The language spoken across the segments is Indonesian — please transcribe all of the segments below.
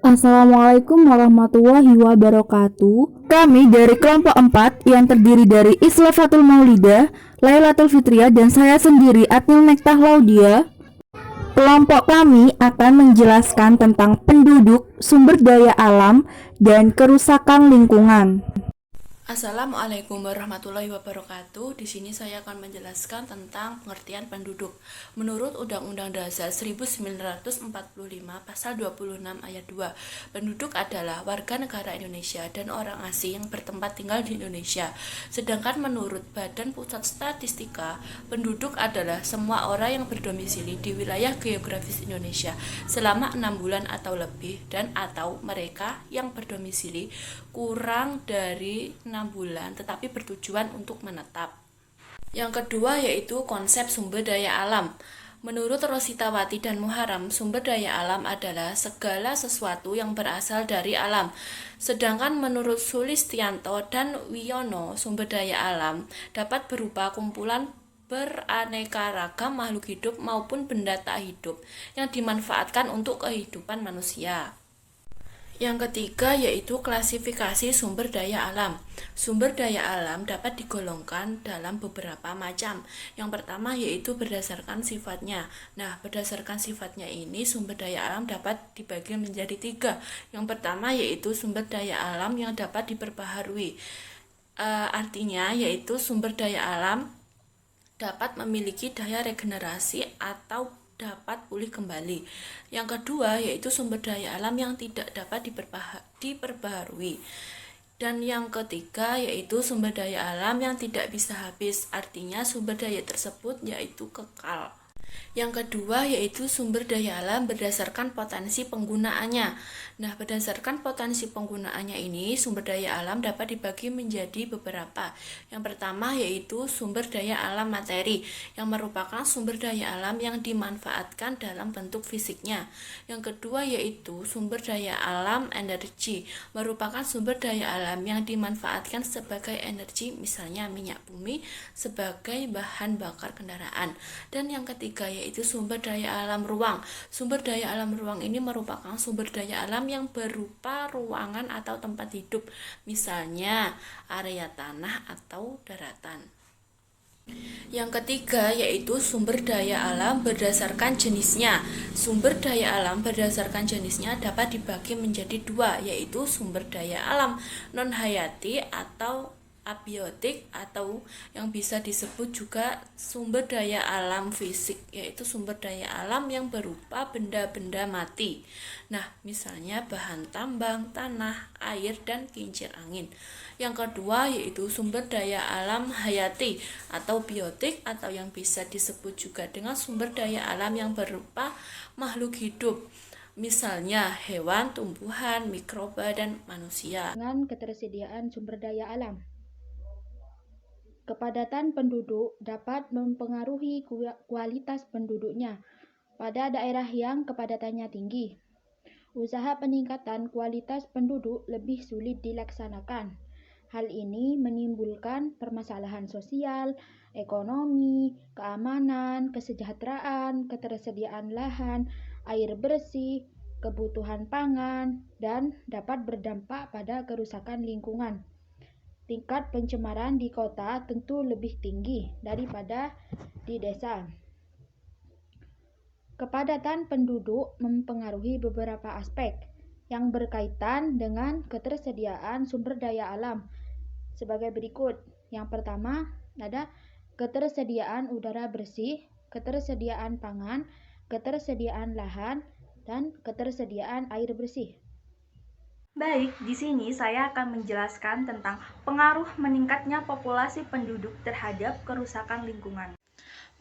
Assalamualaikum warahmatullahi wabarakatuh. Kami dari kelompok 4 yang terdiri dari Islafatul Maulidah, Lailatul Fitriah, dan saya sendiri Atnil Nektah Laudia. Kelompok kami akan menjelaskan tentang penduduk, sumber daya alam, dan kerusakan lingkungan. Assalamualaikum warahmatullahi wabarakatuh. Di sini saya akan menjelaskan tentang pengertian penduduk. Menurut Undang-Undang Dasar 1945 Pasal 26 Ayat 2, penduduk adalah warga negara Indonesia dan orang asing yang bertempat tinggal di Indonesia. Sedangkan menurut Badan Pusat Statistika, penduduk adalah semua orang yang berdomisili di wilayah geografis Indonesia selama 6 bulan atau lebih dan atau mereka yang berdomisili kurang dari 6 bulan tetapi bertujuan untuk menetap. Yang kedua yaitu konsep sumber daya alam. Menurut Rositawati dan Muharram, sumber daya alam adalah segala sesuatu yang berasal dari alam. Sedangkan menurut Sulistianto dan Wiono, sumber daya alam dapat berupa kumpulan beraneka ragam makhluk hidup maupun benda tak hidup yang dimanfaatkan untuk kehidupan manusia. Yang ketiga yaitu klasifikasi sumber daya alam. Sumber daya alam dapat digolongkan dalam beberapa macam. Yang pertama yaitu berdasarkan sifatnya. Nah, berdasarkan sifatnya ini sumber daya alam dapat dibagi menjadi 3. Yang pertama yaitu sumber daya alam yang dapat diperbaharui. Artinya yaitu sumber daya alam dapat memiliki daya regenerasi atau dapat pulih kembali. Yang kedua yaitu sumber daya alam yang tidak dapat diperbaharui. Dan yang ketiga yaitu sumber daya alam yang tidak bisa habis, artinya sumber daya tersebut yaitu kekal. Yang kedua yaitu sumber daya alam berdasarkan potensi penggunaannya. Nah, berdasarkan potensi penggunaannya ini, sumber daya alam dapat dibagi menjadi beberapa. Yang pertama yaitu sumber daya alam materi, yang merupakan sumber daya alam yang dimanfaatkan dalam bentuk fisiknya. Yang kedua yaitu sumber daya alam energi, merupakan sumber daya alam yang dimanfaatkan sebagai energi, misalnya minyak bumi sebagai bahan bakar kendaraan. Dan yang ketiga yaitu sumber daya alam ruang. Sumber daya alam ruang ini merupakan sumber daya alam yang berupa ruangan atau tempat hidup, misalnya area tanah atau daratan. Yang ketiga yaitu sumber daya alam berdasarkan jenisnya. Sumber daya alam berdasarkan jenisnya dapat dibagi menjadi 2, yaitu sumber daya alam non-hayati atau abiotik, atau yang bisa disebut juga sumber daya alam fisik, yaitu sumber daya alam yang berupa benda-benda mati. Nah, misalnya bahan tambang, tanah, air, dan kincir angin. Yang kedua yaitu sumber daya alam hayati atau biotik, atau yang bisa disebut juga dengan sumber daya alam yang berupa makhluk hidup, misalnya hewan, tumbuhan, mikroba, dan manusia. Dengan ketersediaan sumber daya alam, kepadatan penduduk dapat mempengaruhi kualitas penduduknya. Pada daerah yang kepadatannya tinggi, usaha peningkatan kualitas penduduk lebih sulit dilaksanakan. Hal ini menimbulkan permasalahan sosial, ekonomi, keamanan, kesejahteraan, ketersediaan lahan, air bersih, kebutuhan pangan, dan dapat berdampak pada kerusakan lingkungan. Tingkat pencemaran di kota tentu lebih tinggi daripada di desa. Kepadatan penduduk mempengaruhi beberapa aspek yang berkaitan dengan ketersediaan sumber daya alam sebagai berikut. Yang pertama ada ketersediaan udara bersih, ketersediaan pangan, ketersediaan lahan, dan ketersediaan air bersih. Baik, di sini saya akan menjelaskan tentang pengaruh meningkatnya populasi penduduk terhadap kerusakan lingkungan.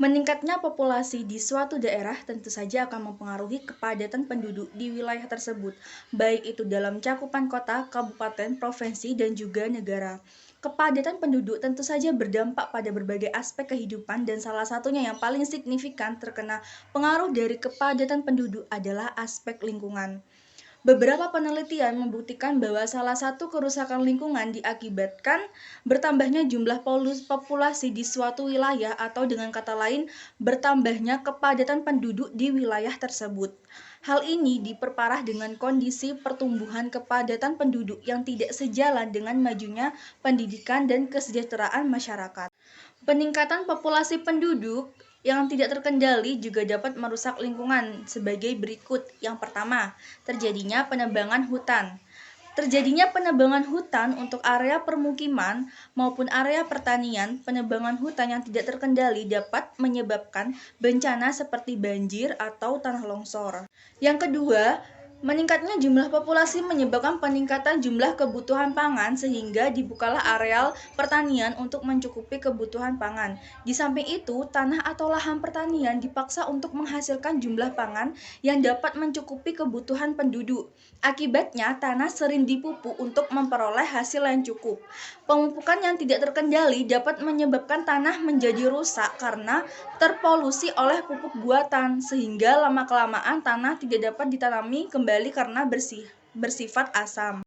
Meningkatnya populasi di suatu daerah tentu saja akan mempengaruhi kepadatan penduduk di wilayah tersebut, baik itu dalam cakupan kota, kabupaten, provinsi, dan juga negara. Kepadatan penduduk tentu saja berdampak pada berbagai aspek kehidupan, dan salah satunya yang paling signifikan terkena pengaruh dari kepadatan penduduk adalah aspek lingkungan. Beberapa penelitian membuktikan bahwa salah satu kerusakan lingkungan diakibatkan bertambahnya jumlah populasi di suatu wilayah, atau dengan kata lain bertambahnya kepadatan penduduk di wilayah tersebut. Hal ini diperparah dengan kondisi pertumbuhan kepadatan penduduk yang tidak sejalan dengan majunya pendidikan dan kesejahteraan masyarakat. Peningkatan populasi penduduk yang tidak terkendali juga dapat merusak lingkungan sebagai berikut. Yang pertama, terjadinya penebangan hutan. Terjadinya penebangan hutan untuk area permukiman maupun area pertanian, penebangan hutan yang tidak terkendali dapat menyebabkan bencana seperti banjir atau tanah longsor. Yang kedua, meningkatnya jumlah populasi menyebabkan peningkatan jumlah kebutuhan pangan sehingga dibukalah areal pertanian untuk mencukupi kebutuhan pangan. Di samping itu, tanah atau lahan pertanian dipaksa untuk menghasilkan jumlah pangan yang dapat mencukupi kebutuhan penduduk. Akibatnya, tanah sering dipupuk untuk memperoleh hasil yang cukup. Pemupukan yang tidak terkendali dapat menyebabkan tanah menjadi rusak karena terpolusi oleh pupuk buatan, sehingga lama-kelamaan tanah tidak dapat ditanami kembali karena bersifat asam.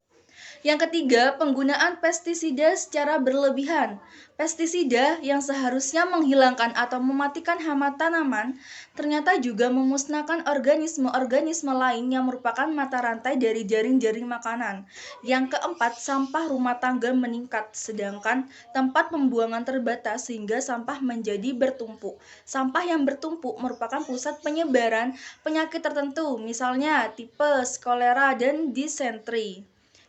Yang ketiga, penggunaan pestisida secara berlebihan. Pestisida yang seharusnya menghilangkan atau mematikan hama tanaman, ternyata juga memusnahkan organisme-organisme lain yang merupakan mata rantai dari jaring-jaring makanan. Yang keempat, sampah rumah tangga meningkat, sedangkan tempat pembuangan terbatas sehingga sampah menjadi bertumpuk. Sampah yang bertumpuk merupakan pusat penyebaran penyakit tertentu, misalnya tipes, kolera, dan disentri.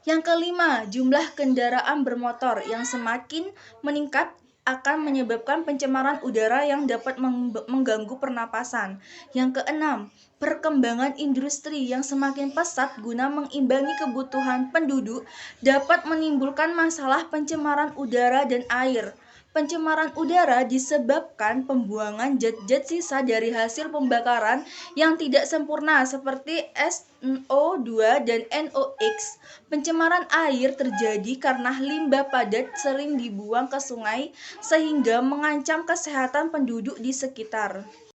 Yang kelima, jumlah kendaraan bermotor yang semakin meningkat akan menyebabkan pencemaran udara yang dapat mengganggu pernapasan. Yang keenam, perkembangan industri yang semakin pesat guna mengimbangi kebutuhan penduduk dapat menimbulkan masalah pencemaran udara dan air. Pencemaran udara disebabkan pembuangan zat-zat sisa dari hasil pembakaran yang tidak sempurna seperti SO2 dan NOx. Pencemaran air terjadi karena limbah padat sering dibuang ke sungai sehingga mengancam kesehatan penduduk di sekitar.